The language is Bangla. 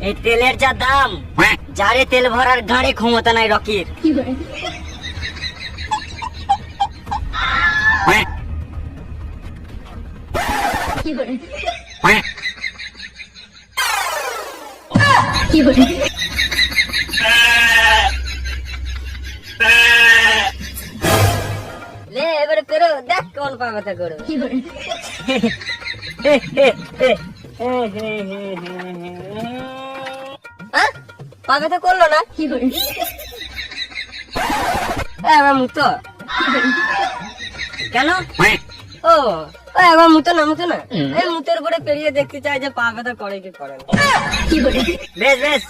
এই তেলের যা দাম, যারে তেল ভরার গাড়ি ক্ষমতা নাই রকির। লে এবারে পেরো, দেখ কোন পা ব্যথা করবে। পা ব্যথা করলো না? আমার মুতো কেন? ও আমার মুতো না, মুতো না, এই মুতের উপরে পেরিয়ে দেখতে চাই যে পা ব্যথা করে কি করে না। বেশ বেশ